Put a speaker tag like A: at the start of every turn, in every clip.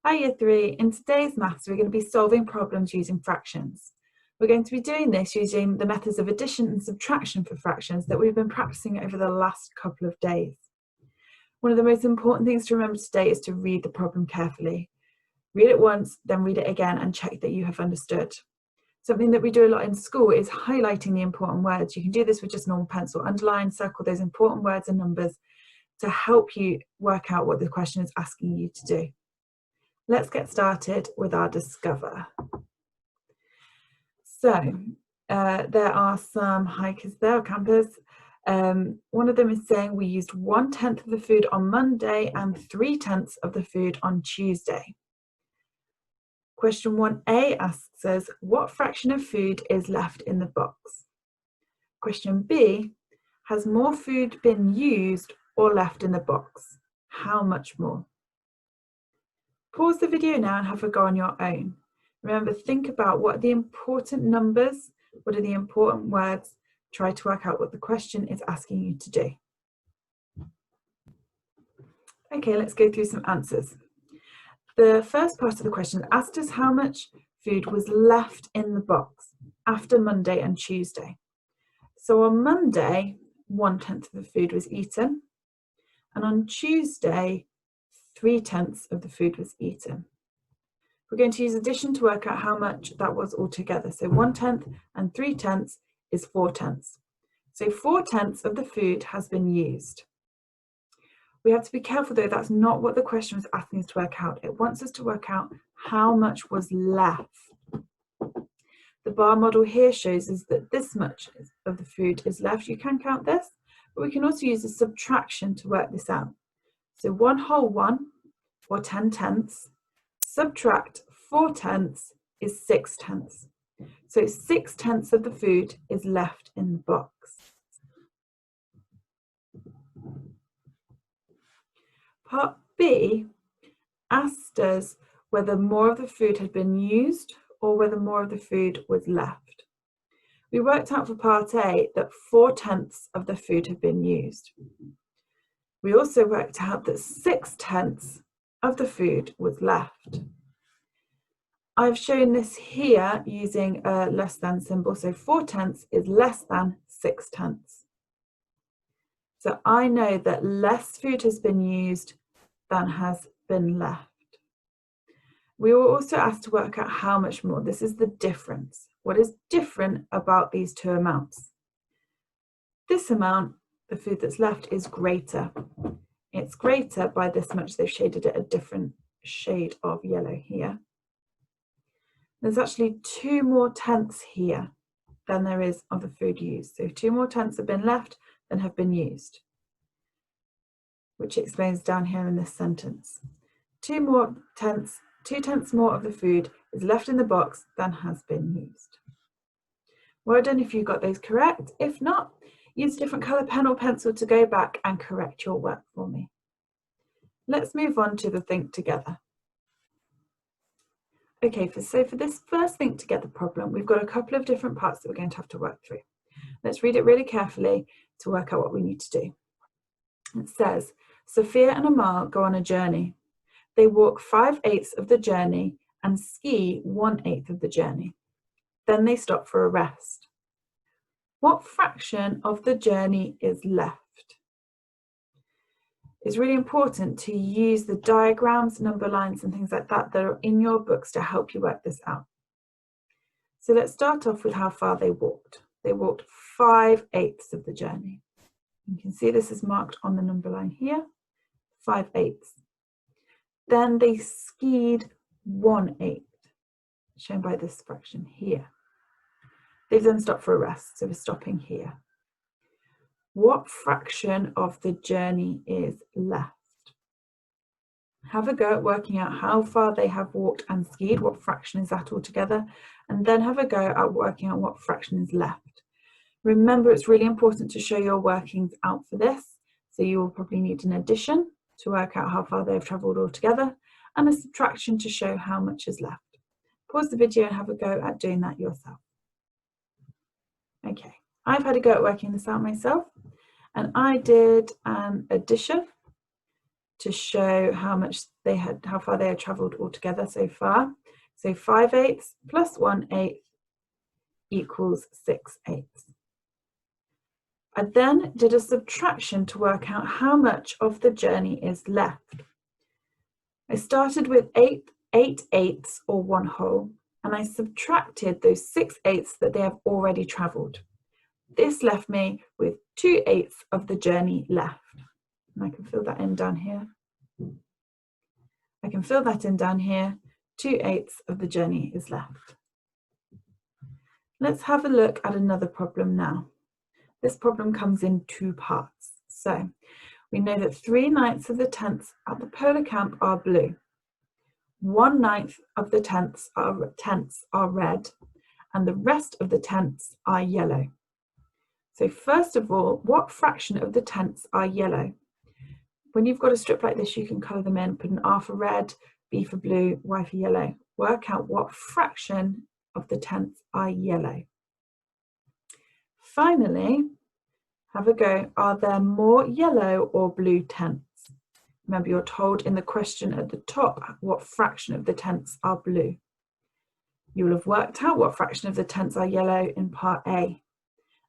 A: Hi Year 3, in today's maths we're going to be solving problems using fractions. We're going to be doing this using the methods of addition and subtraction for fractions that we've been practicing over the last couple of days. One of the most important things to remember today is to read the problem carefully. Read it once, then read it again and check that you have understood. Something that we do a lot in school is highlighting the important words. You can do this with just normal pencil. Underline, circle those important words and numbers to help you work out what the question is asking you to do. Let's get started with our Discover. So there are some hikers there, campers. One of them is saying we used 1/10 of the food on Monday and 3/10 of the food on Tuesday. Question 1A asks us, what fraction of food is left in the box? Question B, has more food been used or left in the box? How much more? Pause the video now and have a go on your own. Remember, think about what are the important numbers, what are the important words. Try to work out what the question is asking you to do. Okay, let's go through some answers. The first part of the question asked us how much food was left in the box after Monday and Tuesday. So on Monday, 1/10 of the food was eaten, and on Tuesday, 3/10 of the food was eaten. We're going to use addition to work out how much that was altogether. So 1/10 and 3/10 is 4/10. So 4/10 of the food has been used. We have to be careful though, that's not what the question was asking us to work out. It wants us to work out how much was left. The bar model here shows us that this much of the food is left. You can count this, but we can also use a subtraction to work this out. So 1 whole 1 or 10/10 subtract 4/10 is 6/10. So 6/10 of the food is left in the box. Part B asked us whether more of the food had been used or whether more of the food was left. We worked out for part A that 4/10 of the food had been used. We also worked out that 6/10 of the food was left. I've shown this here using a less than symbol, so 4/10 is less than 6/10. So I know that less food has been used than has been left. We were also asked to work out how much more. This is the difference. What is different about these two amounts? This amount, the food that's left, is greater. It's greater by this much. They've shaded it a different shade of yellow here. There's actually 2 more tenths here than there is of the food used. So 2 more tenths have been left than have been used, which explains down here in this sentence. 2 tenths more of the food is left in the box than has been used. Well done if you got those correct. If not, use a different colour pen or pencil to go back and correct your work for me. Let's move on to the think together. Okay, so for this first think together problem, we've got a couple of different parts that we're going to have to work through. Let's read it really carefully to work out what we need to do. It says, Sophia and Amal go on a journey. They walk 5/8 of the journey and ski 1/8 of the journey. Then they stop for a rest. What fraction of the journey is left? It's really important to use the diagrams, number lines and things like that that are in your books to help you work this out. So let's start off with how far they walked. They walked 5/8 of the journey. You can see this is marked on the number line here, 5/8. Then they skied 1/8, shown by this fraction here. They've then stopped for a rest, so we're stopping here. What fraction of the journey is left? Have a go at working out how far they have walked and skied, what fraction is that altogether, and then have a go at working out what fraction is left. Remember, it's really important to show your workings out for this, so you will probably need an addition to work out how far they've travelled altogether, and a subtraction to show how much is left. Pause the video and have a go at doing that yourself. Okay, I've had a go at working this out myself, and I did an addition to show how far they had travelled altogether so far. So 5/8 plus 1/8 equals 6/8. I then did a subtraction to work out how much of the journey is left. I started with 8/8 or 1/2, and I subtracted those 6/8 that they have already travelled. This left me with 2/8 of the journey left. And I can fill that in down here. I can fill that in down here. 2/8 of the journey is left. Let's have a look at another problem now. This problem comes in 2 parts. So we know that 3/9 of the tents at the polar camp are blue. 1/9 of the tents are red, and the rest of the tents are yellow. So first of all, what fraction of the tents are yellow? When you've got a strip like this, you can colour them in, put an R for red, B for blue, Y for yellow. Work out what fraction of the tents are yellow. Finally, have a go. Are there more yellow or blue tents? Remember, you're told in the question at the top what fraction of the tents are blue. You will have worked out what fraction of the tents are yellow in part A,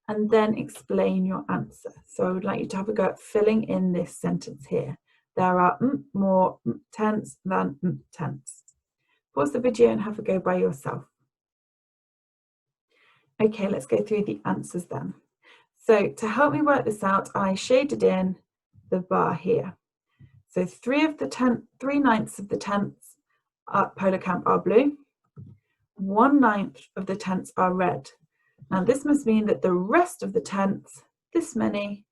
A: and then explain your answer. So I would like you to have a go at filling in this sentence here. There are more tents than tents. Pause the video and have a go by yourself. Okay, let's go through the answers then. So to help me work this out, I shaded in the bar here. So 3/9 of the tents at Polar Camp are blue. 1/9 of the tents are red. Now this must mean that the rest of the tents, this many,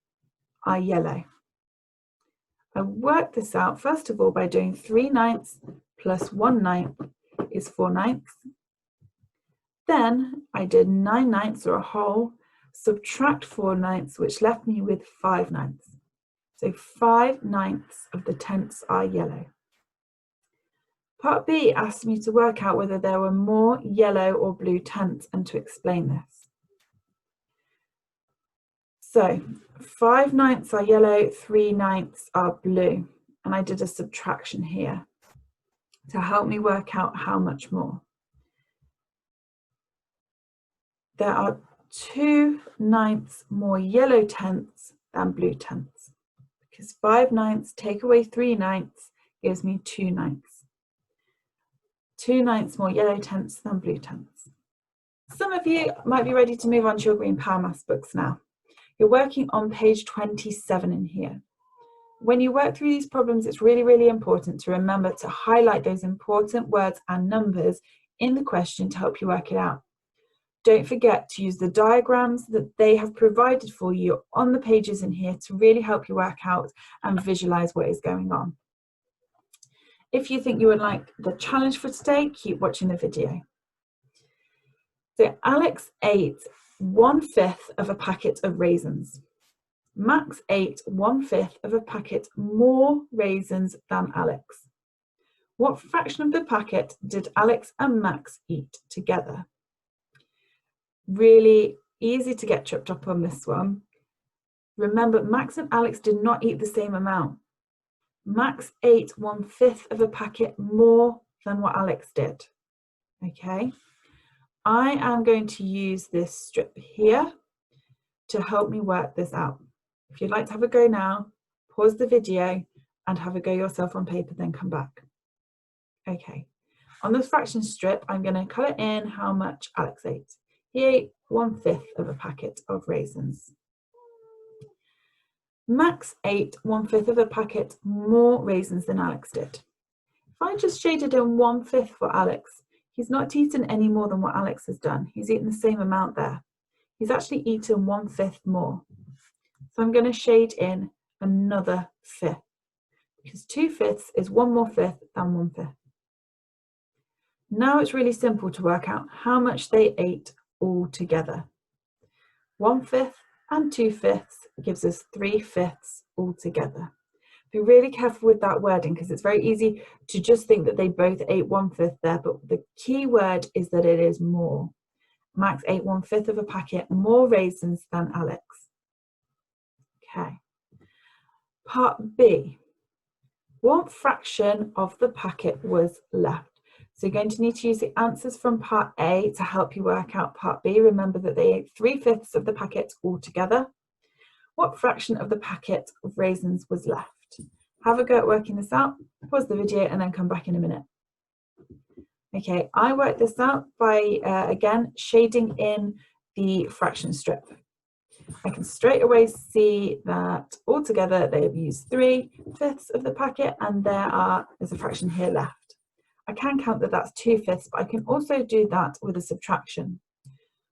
A: are yellow. I worked this out first of all by doing 3/9 plus 1/9 is 4/9. Then I did 9/9 or a whole, subtract 4/9, which left me with 5/9. So 5/9 of the tents are yellow. Part B asked me to work out whether there were more yellow or blue tents and to explain this. So 5/9 are yellow, 3/9 are blue, and I did a subtraction here to help me work out how much more. There are 2/9 more yellow tents than blue tents, because 5/9 take away 3/9 gives me 2/9. 2/9 more yellow tents than blue tents. Some of you might be ready to move on to your Green Power Maths books now. You're working on page 27 in here. When you work through these problems, it's really, really important to remember to highlight those important words and numbers in the question to help you work it out. Don't forget to use the diagrams that they have provided for you on the pages in here to really help you work out and visualize what is going on. If you think you would like the challenge for today, keep watching the video. So Alex ate 1/5 of a packet of raisins. Max ate 1/5 of a packet more raisins than Alex. What fraction of the packet did Alex and Max eat together? Really easy to get tripped up on this one. Remember, Max and Alex did not eat the same amount. Max ate 1/5 of a packet more than what Alex did. Okay, I am going to use this strip here to help me work this out. If you'd like to have a go now, pause the video and have a go yourself on paper, then come back. Okay, on the fraction strip, I'm going to colour in how much Alex ate. He ate 1/5 of a packet of raisins. Max ate 1/5 of a packet more raisins than Alex did. If I just shaded in 1/5 for Alex, he's not eaten any more than what Alex has done. He's eaten the same amount there. He's actually eaten 1/5 more. So I'm going to shade in another 1/5, because 2/5 is 1 more 1/5 than 1/5. Now it's really simple to work out how much they ate all together. 1/5 and 2/5 gives us 3/5 altogether. Be really careful with that wording, because it's very easy to just think that they both ate 1/5 there, but the key word is that it is more. Max ate 1/5 of a packet more raisins than Alex. Okay. Part B. What fraction of the packet was left? So you're going to need to use the answers from part A to help you work out part B. Remember that they ate 3/5 of the packet altogether. What fraction of the packet of raisins was left? Have a go at working this out. Pause the video and then come back in a minute. Okay, I worked this out by, again, shading in the fraction strip. I can straight away see that altogether they have used 3/5 of the packet, and there's a fraction here left. I can count that that's 2/5, but I can also do that with a subtraction.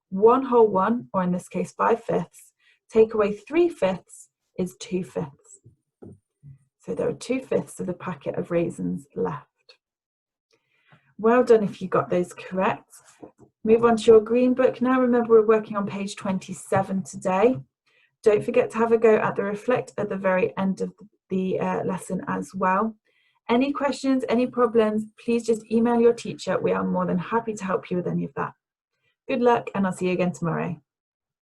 A: 1 whole 1, or in this case 5/5, take away 3/5 is 2/5. So there are 2/5 of the packet of raisins left. Well done if you got those correct. Move on to your green book now. Remember, we're working on page 27 today. Don't forget to have a go at the reflect at the very end of the lesson as well. Any questions, any problems, please just email your teacher. We are more than happy to help you with any of that. Good luck, and I'll see you again tomorrow.